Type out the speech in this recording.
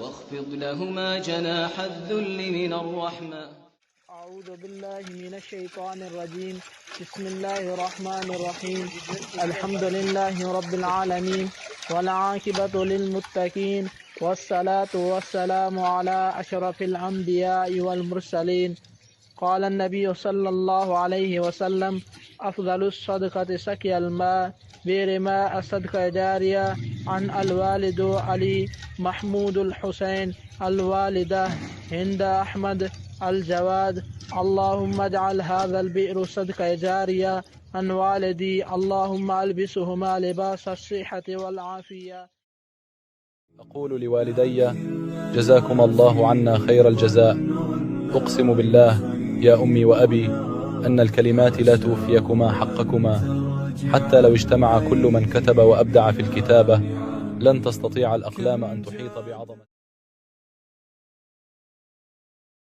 واخفض لهما جناح الذل من الرحمة. أعوذ بالله من الشيطان الرجيم. بسم الله الرحمن الرحيم. الحمد لله رب العالمين والعاقبة للمتقين والصلاة والسلام على أشرف الأنبياء والمرسلين. قال النبي صلى الله عليه وسلم: أفضل الصدقة سقي الماء، بئر ماء صدقة جارية. عن الوالد علي محمود الحسين، الوالدة هند أحمد الجواد. اللهم اجعل هذا البئر صدقة جارية عن والدي، اللهم ألبسهما لباس الصحة والعافية. أقول لوالدي: جزاكم الله عنا خير الجزاء. أقسم بالله يا أمي وأبي أن الكلمات لا توفيكما حقكما، حتى لو اجتمع كل من كتب وأبدع في الكتابة لن تستطيع الأقلام أن تحيط بعظمة